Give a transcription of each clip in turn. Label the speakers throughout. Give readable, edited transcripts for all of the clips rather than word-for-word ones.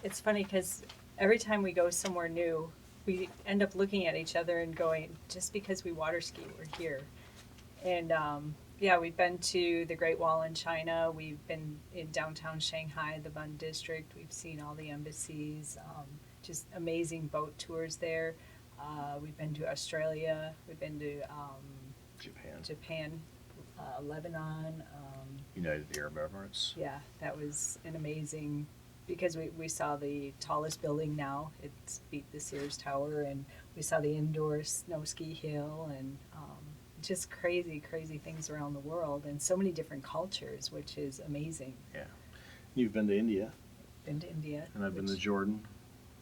Speaker 1: It's funny because every time we go somewhere new, we end up looking at each other and going, just because we water ski, we're here. And yeah, we've been to the Great Wall in China. We've been in downtown Shanghai, the Bund District. We've seen all the embassies, just amazing boat tours there. We've been to Australia. We've been to Japan, Lebanon.
Speaker 2: United Arab Emirates.
Speaker 1: Yeah, that was an amazing, because we saw the tallest building now. It's beat the Sears Tower, and we saw the indoor snow ski hill, and just crazy, crazy things around the world, and so many different cultures, which is amazing.
Speaker 2: Yeah. You've been to India.
Speaker 1: Been to India.
Speaker 2: And I've been to Jordan.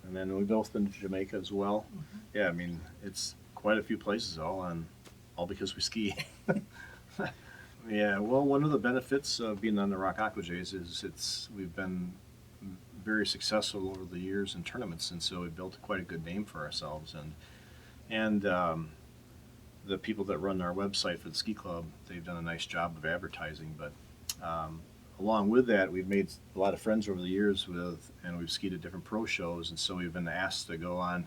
Speaker 2: And then we've both been to Jamaica as well.
Speaker 1: Mm-hmm.
Speaker 2: Yeah, I mean, it's quite a few places all because we ski. Yeah, well, one of the benefits of being on the Rock Aquajays is we've been very successful over the years in tournaments, and so we've built quite a good name for ourselves. And the people that run our website for the ski club, they've done a nice job of advertising. But along with that, we've made a lot of friends over the years and we've skied at different pro shows, and so we've been asked to go on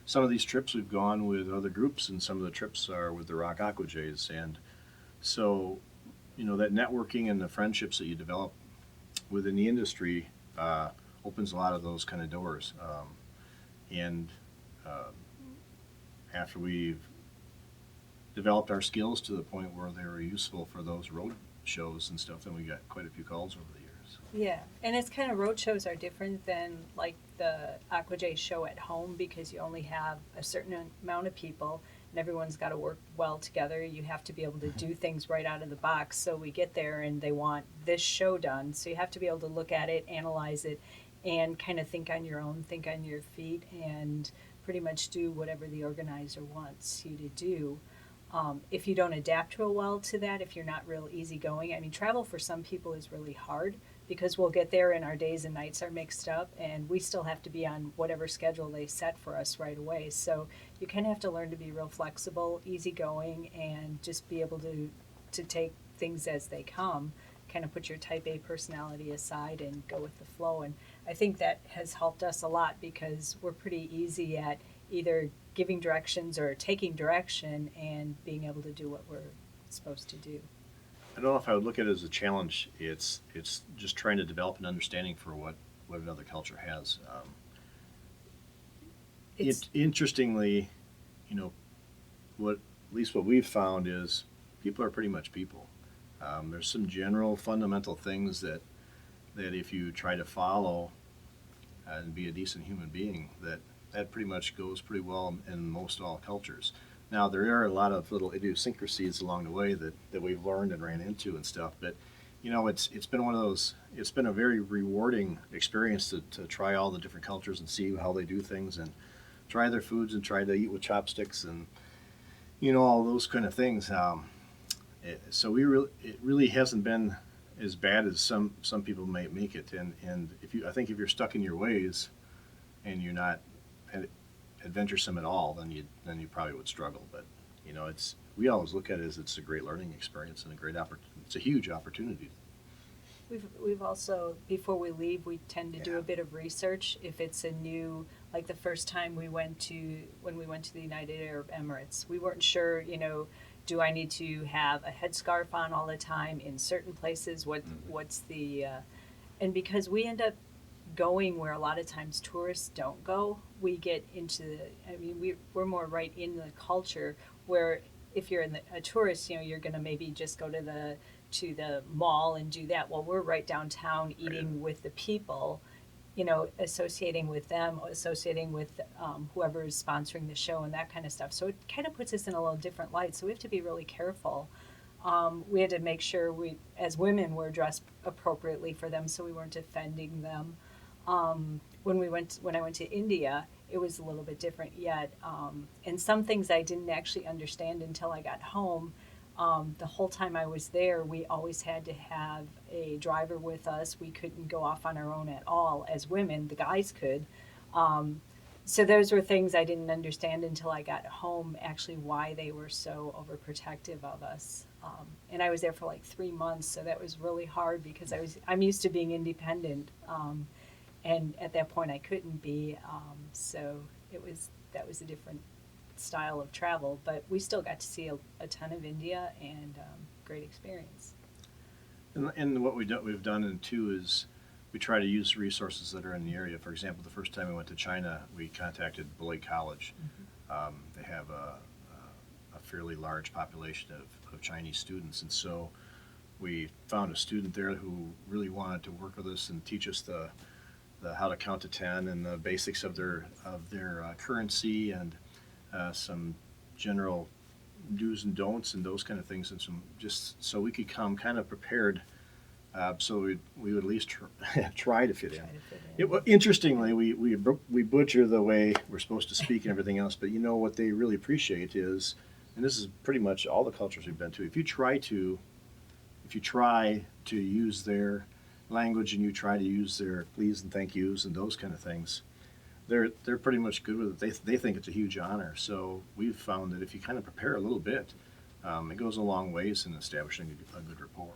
Speaker 2: some of these trips. We've gone with other groups, and some of the trips are with the Rock Aquajays. And so, that networking and the friendships that you develop within the industry opens a lot of those kind of doors. And after we've developed our skills to the point where they were useful for those road shows and stuff, then we got quite a few calls over the years.
Speaker 1: Yeah, and it's kind of, road shows are different than like the Aquajay show at home, because you only have a certain amount of people and everyone's got to work well together. You have to be able to do things right out of the box. So we get there and they want this show done. So you have to be able to look at it, analyze it, and kind of think on your own, think on your feet, and pretty much do whatever the organizer wants you to do. If you don't adapt real well to that, if you're not real easygoing, I mean, travel for some people is really hard, because we'll get there and our days and nights are mixed up, and we still have to be on whatever schedule they set for us right away. So you kind of have to learn to be real flexible, easygoing, and just be able to take things as they come, kind of put your type A personality aside and go with the flow. And I think that has helped us a lot, because we're pretty easy at either giving directions or taking direction and being able to do what we're supposed to do.
Speaker 2: I don't know if I would look at it as a challenge. It's just trying to develop an understanding for what another culture has. Interestingly, what at least what we've found is people are pretty much people. There's some general fundamental things that if you try to follow and be a decent human being, that pretty much goes pretty well in most all cultures. Now, there are a lot of little idiosyncrasies along the way that we've learned and ran into and stuff, but it's been one of those, it's been a very rewarding experience to try all the different cultures and see how they do things, and try their foods and try to eat with chopsticks, and all those kind of things. So it really hasn't been as bad as some people might make it, and I think if you're stuck in your ways and you're not adventuresome at all, then you probably would struggle. But we always look at it as it's a great learning experience and it's a huge opportunity.
Speaker 1: We've also, before we leave, we tend to do a bit of research. If it's a new, like the first time when we went to the United Arab Emirates, we weren't sure, do I need to have a headscarf on all the time in certain places? What's the, and because we end up going where a lot of times tourists don't go, we get into we're more right in the culture, where if you're a tourist, you're going to maybe just go to the mall and do that. Well, we're right downtown eating with the people, associating with them, associating with whoever is sponsoring the show and that kind of stuff. So it kind of puts us in a little different light. So we have to be really careful. We had to make sure as women, were dressed appropriately for them, so we weren't offending them. When I went to India, it was a little bit different yet. And some things I didn't actually understand until I got home. The whole time I was there, we always had to have a driver with us. We couldn't go off on our own at all. As women, the guys could. So those were things I didn't understand until I got home, actually, why they were so overprotective of us. And I was there for like 3 months, so that was really hard, because I'm used to being independent. and at that point I couldn't be. So that was a different style of travel, but we still got to see a ton of India and great experience.
Speaker 2: And what we've done in too is we try to use resources that are in the area. For example, the first time we went to China, we contacted Beloit College. They have a fairly large population of Chinese students, and so we found a student there who really wanted to work with us and teach us the how to count to 10 and the basics of their currency and some general do's and don'ts and those kind of things, and some just so we could come kind of prepared, so we would at least try to fit in. Interestingly, we butcher the way we're supposed to speak and everything else, but you know what they really appreciate is, and this is pretty much all the cultures we've been to, if you try to use their language and you try to use their please and thank yous and those kind of things, they're pretty much good with it. They think it's a huge honor. So we've found that if you kind of prepare a little bit, it goes a long ways in establishing a good rapport.